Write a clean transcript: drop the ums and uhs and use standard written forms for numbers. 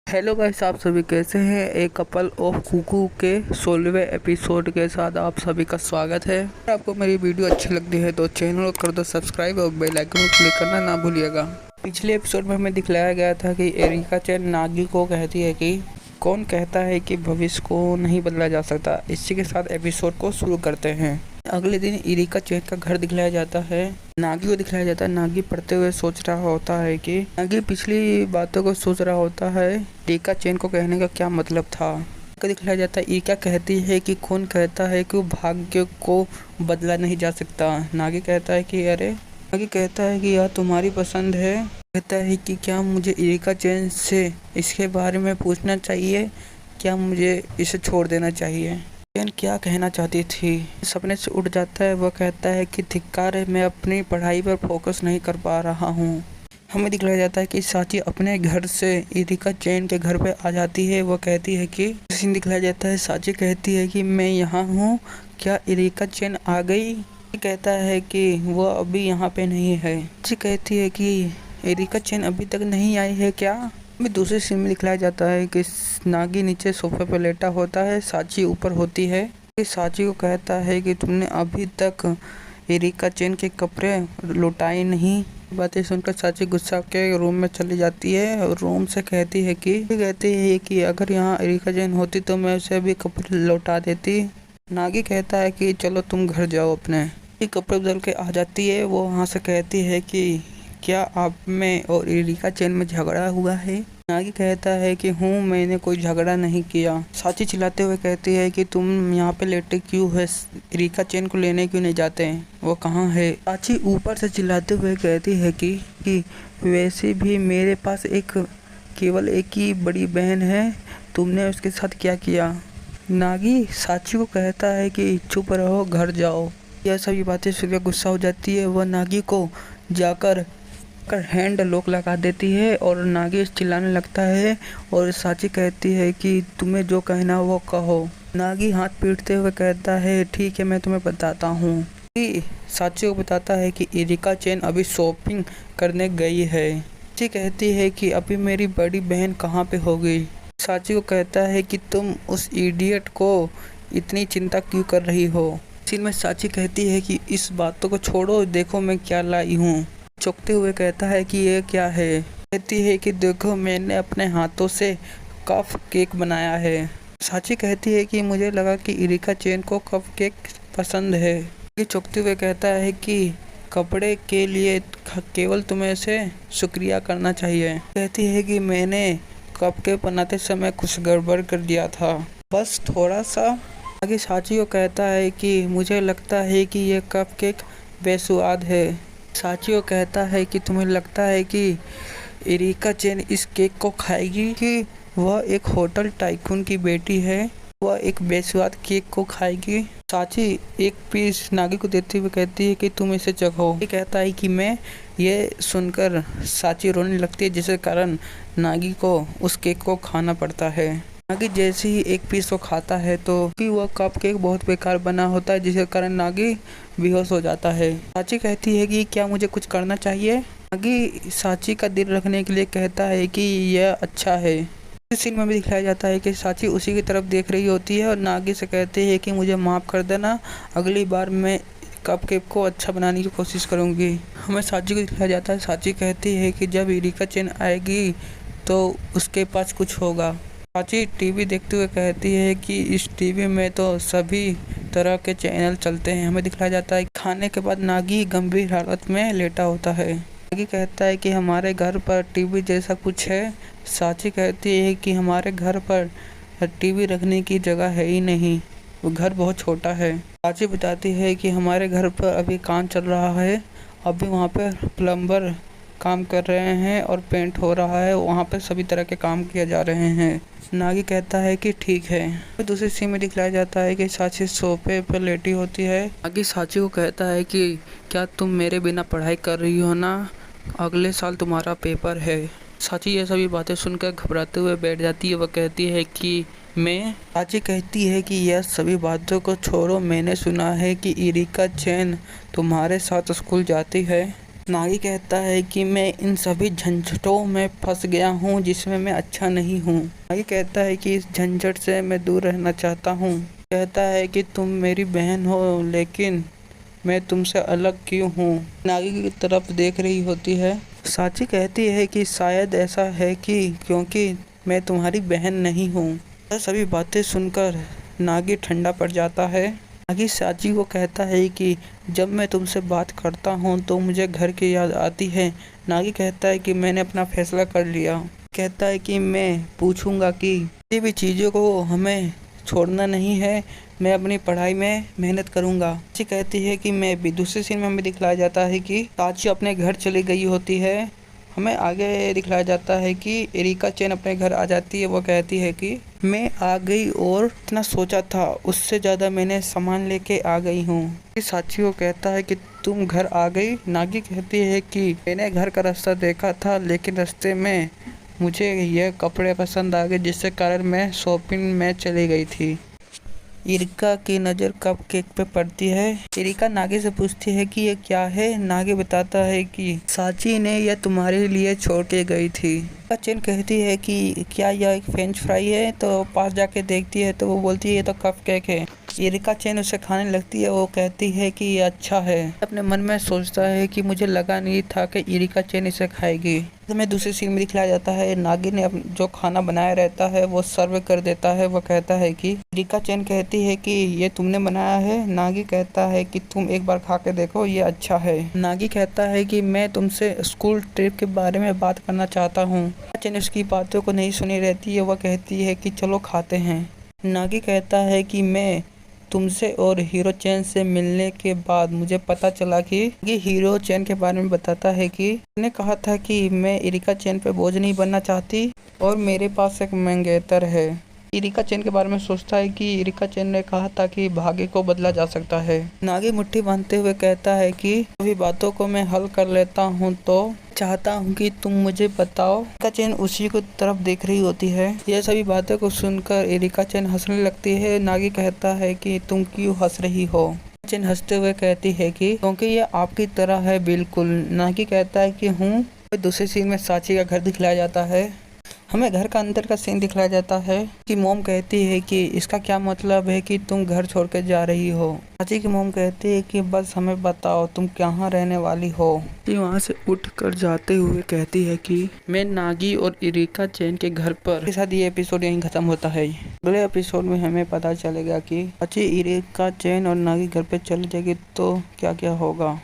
Hello guys, आप सभी कैसे हैं। एक कपल ऑफ कुकू के 16वें एपिसोड के साथ आप सभी का स्वागत है। अगर आपको मेरी वीडियो अच्छी लगती है तो चैनल को कर दो सब्सक्राइब और बेल आइकन को क्लिक करना ना भूलिएगा। पिछले एपिसोड में हमें दिखलाया गया था कि एरिका चैन नागी को कहती है कि कौन कहता है कि भविष्य को नहीं बदला जा सकता। इसी के साथ एपिसोड को शुरू करते हैं। अगले दिन एरिका चैन का घर दिखलाया जाता है। नागी को दिखलाया जाता है। नागी पढ़ते हुए सोच रहा होता है कि नागी पिछली बातों को सोच रहा होता है। एरिका चैन को कहने का क्या मतलब था। दिखलाया जाता है। एरिका कहती है कि कौन कहता है कि भाग्य को बदला नहीं जा सकता। नागी कहता है कि अरे, नागी कहता है कि यह तुम्हारी पसंद है। कहता है कि क्या मुझे एरिका चैन से इसके बारे में पूछना चाहिए, क्या मुझे इसे छोड़ देना चाहिए। चैन क्या कहना चाहती थी। सपने से उठ जाता है। वह कहता है कि धिक्कार है, मैं अपनी पढ़ाई पर फोकस नहीं कर पा रहा हूँ। हमें दिखलाया जाता है कि साची अपने घर से एरिका चैन के घर पे आ जाती है। वह कहती है कि सीन दिखलाया जाता है। साची कहती है कि मैं यहाँ हूँ, क्या एरिका चैन आ गई। कहता है कि वह अभी यहाँ पे नहीं है। साची कहती है कि एरिका चैन अभी तक नहीं आई है क्या। अभी दूसरे सीन में दिखलाया जाता है कि नागी नीचे सोफे पर लेटा होता है, साची ऊपर होती है। साची को कहता है कि तुमने अभी तक एरिका चैन के कपड़े लौटाए नहीं। बातें सुनकर साची गुस्सा के रूम में चली जाती है और रूम से कहती है कि अगर यहाँ एरिका चैन होती तो मैं उसे भी कपड़े लौटा देती। नागी कहता है कि चलो तुम घर जाओ अपने। कपड़े बदल के आ जाती है। वो वहाँ से कहती है कि क्या आप में और एरिका चैन में झगड़ा हुआ है। नागी कहता है कि हूँ, मैंने कोई झगड़ा नहीं किया। साची चिल्लाते हुए कहती है कि तुम यहाँ पे लेटे क्यों है, एरिका चैन को लेने क्यों नहीं जाते हैं, वो कहाँ है। साची ऊपर से चिल्लाते हुए कहती है कि वैसे भी मेरे पास केवल एक ही बड़ी बहन है, तुमने उसके साथ क्या किया। नागी साची को कहता है कि चुप रहो, घर जाओ। यह सभी बातें सुनकर गुस्सा हो जाती है। वह नागी को जाकर हैंड लॉक लगा देती है और नागी चिल्लाने लगता है और साची कहती है कि तुम्हें जो कहना वो कहो। नागी हाथ पीटते हुए कहता है ठीक है, मैं तुम्हें बताता हूँ। साची को बताता है कि एरिका चैन अभी शॉपिंग करने गई है। साची कहती है कि अभी मेरी बड़ी बहन कहाँ पे होगी। साची को कहता है कि तुम उस इडियट को इतनी चिंता क्यों कर रही हो। सीन में साची कहती है कि इस बातों को छोड़ो, देखो मैं क्या लाई हूँ। चौंकते हुए कहता है कि ये क्या है। कहती है कि देखो, मैंने अपने हाथों से कप केक बनाया है। साची कहती है कि मुझे लगा कि एरिका चैन को कप केक पसंद है। ये चौंकते हुए कहता है कि कपड़े के लिए केवल तुम्हें से शुक्रिया करना चाहिए। कहती है कि मैंने कप केक बनाते समय कुछ गड़बड़ कर दिया था, बस थोड़ा सा। आगे साची को कहता है कि मुझे लगता है कि ये कप केक बेसुआद है। साची को कहता है कि तुम्हें लगता है कि एरिका चैन इस केक को खाएगी, कि वह एक होटल टाइकून की बेटी है, वह एक बेस्वाद केक को खाएगी। साची एक पीस नागी को देते हुए कहती है कि तुम इसे चखो। ये कहता है कि मैं। ये सुनकर साची रोने लगती है, जिसके कारण नागी को उस केक को खाना पड़ता है। नागी जैसे ही एक पीस को खाता है तो वह कप केक बहुत बेकार बना होता है, जिसके कारण नागी बेहोश हो जाता है। साची कहती है कि क्या मुझे कुछ करना चाहिए। नागी साची का दिल रखने के लिए कहता है कि यह अच्छा है। इस सीन में भी दिखाया जाता है कि साची उसी की तरफ देख रही होती है और नागी से कहती है कि मुझे माफ़ कर देना, अगली बार मैं कप केक को अच्छा बनाने की कोशिश करूँगी। हमें साची को दिखाया जाता है। साची कहती है कि जब एरिका चैन आएगी तो उसके पास कुछ होगा। साची टीवी देखते हुए कहती है कि इस टीवी में तो सभी तरह के चैनल चलते हैं। हमें दिखाया जाता है खाने के बाद नागी गंभीर हालत में लेटा होता है। नागी कहता है कि हमारे घर पर टीवी जैसा कुछ है। साची कहती है कि हमारे घर पर टीवी रखने की जगह है ही नहीं, वो घर बहुत छोटा है। साची बताती है कि हमारे घर पर अभी काम चल रहा है, अभी वहाँ पर प्लम्बर काम कर रहे हैं और पेंट हो रहा है, वहाँ पर सभी तरह के काम किए जा रहे हैं। नागी कहता है कि ठीक है। दूसरी सीन में दिखलाया जाता है कि साची सोफे पर लेटी होती है। नागी साची को कहता है कि क्या तुम मेरे बिना पढ़ाई कर रही हो ना, अगले साल तुम्हारा पेपर है। साची ये सभी बातें सुनकर घबराते हुए बैठ जाती है। वह कहती है कि मैं। साची कहती है कि यह सभी बातों को छोड़ो, मैंने सुना है कि एरिका चैन तुम्हारे साथ स्कूल जाती है। नागी कहता है कि मैं इन सभी झंझटों में फंस गया हूँ जिसमें मैं अच्छा नहीं हूँ। नागी कहता है कि इस झंझट से मैं दूर रहना चाहता हूँ। कहता है कि तुम मेरी बहन हो लेकिन मैं तुमसे अलग क्यों हूँ। नागी की तरफ देख रही होती है। साची कहती है कि शायद ऐसा है कि क्योंकि मैं तुम्हारी बहन नहीं हूँ। यह सभी बातें सुनकर नागी ठंडा पड़ जाता है। नागी साची को कहता है कि जब मैं तुमसे बात करता हूँ तो मुझे घर की याद आती है। नागी कहता है कि मैंने अपना फैसला कर लिया। कहता है कि मैं पूछूंगा कि किसी भी चीज़ों को हमें छोड़ना नहीं है, मैं अपनी पढ़ाई में मेहनत करूंगा। साची कहती है कि मैं भी। दूसरे सीन में हमें दिखलाया जाता है कि साची अपने घर चली गई होती है। हमें आगे दिखलाया जाता है कि एरिका चेन अपने घर आ जाती है। वो कहती है कि मैं आ गई और इतना सोचा था उससे ज़्यादा मैंने सामान लेके आ गई हूँ। साची को कहता है कि तुम घर आ गई। नागी कहती है कि मैंने घर का रास्ता देखा था लेकिन रास्ते में मुझे यह कपड़े पसंद आ गए जिससे कारण मैं शॉपिंग में चली गई थी। इरिका की नज़र कप केक पे पड़ती है। इरिका नागी से पूछती है कि ये क्या है। नागी बताता है कि साची ने यह तुम्हारे लिए छोड़ के गई थी। चेन कहती है कि क्या यह एक फ्रेंच फ्राई है, तो पास जाके देखती है तो वो बोलती है ये तो कप केक है। इरिका चेन उसे खाने लगती है। वो कहती है कि ये अच्छा है। अपने मन में सोचता है कि मुझे लगा नहीं था कि इरिका चेन इसे खाएगी। हमें दूसरे सीन में दिखलाया जाता है नागी ने जो खाना बनाया रहता है वो सर्व कर देता है। वो कहता है कि इरिका चेन कहती है कि ये तुमने बनाया है। नागी कहता है कि तुम एक बार खा के देखो, ये अच्छा है। नागी कहता है कि मैं तुमसे स्कूल ट्रिप के बारे में बात करना चाहता हूँ। चेन उसकी बातों को नहीं सुनी रहती है। वह कहती है कि चलो खाते हैं। नागी कहता है कि मैं तुमसे और हीरो चैन से मिलने के बाद मुझे पता चला कि ये हीरो चैन के बारे में बताता है कि मैंने कहा था कि मैं इरिका चैन पे बोझ नहीं बनना चाहती और मेरे पास एक मंगेतर है। इरिका चैन के बारे में सोचता है कि इरिका चैन ने कहा था कि भाग्य को बदला जा सकता है। नागी मुट्ठी बांधते हुए कहता है कि सभी बातों को मैं हल कर लेता हूँ तो चाहता हूँ कि तुम मुझे बताओ। इरिका चैन उसी को तरफ देख रही होती है। यह सभी बातें को सुनकर इरिका चैन हंसने लगती है। नागी कहता है कि तुम क्यों हंस रही हो। चैन हंसते हुए कहती है कि क्योंकि ये आपकी तरह है बिल्कुल। नागी कहता है कि हूँ। दूसरे सीन में साची का घर दिखलाया जाता है। हमें घर का अंदर का सीन दिखलाया जाता है कि मोम कहती है कि इसका क्या मतलब है कि तुम घर छोड़ के जा रही हो। साची की मोम कहती है कि बस हमें बताओ तुम कहाँ रहने वाली हो। वहाँ से उठ कर जाते हुए कहती है कि मैं नागी और इरिका चैन के घर पर। के साथ ये एपिसोड यहीं खत्म होता है। अगले एपिसोड में हमें पता चलेगा कि साची इरिका चैन और नागी घर पे चली जाएगी तो क्या क्या होगा।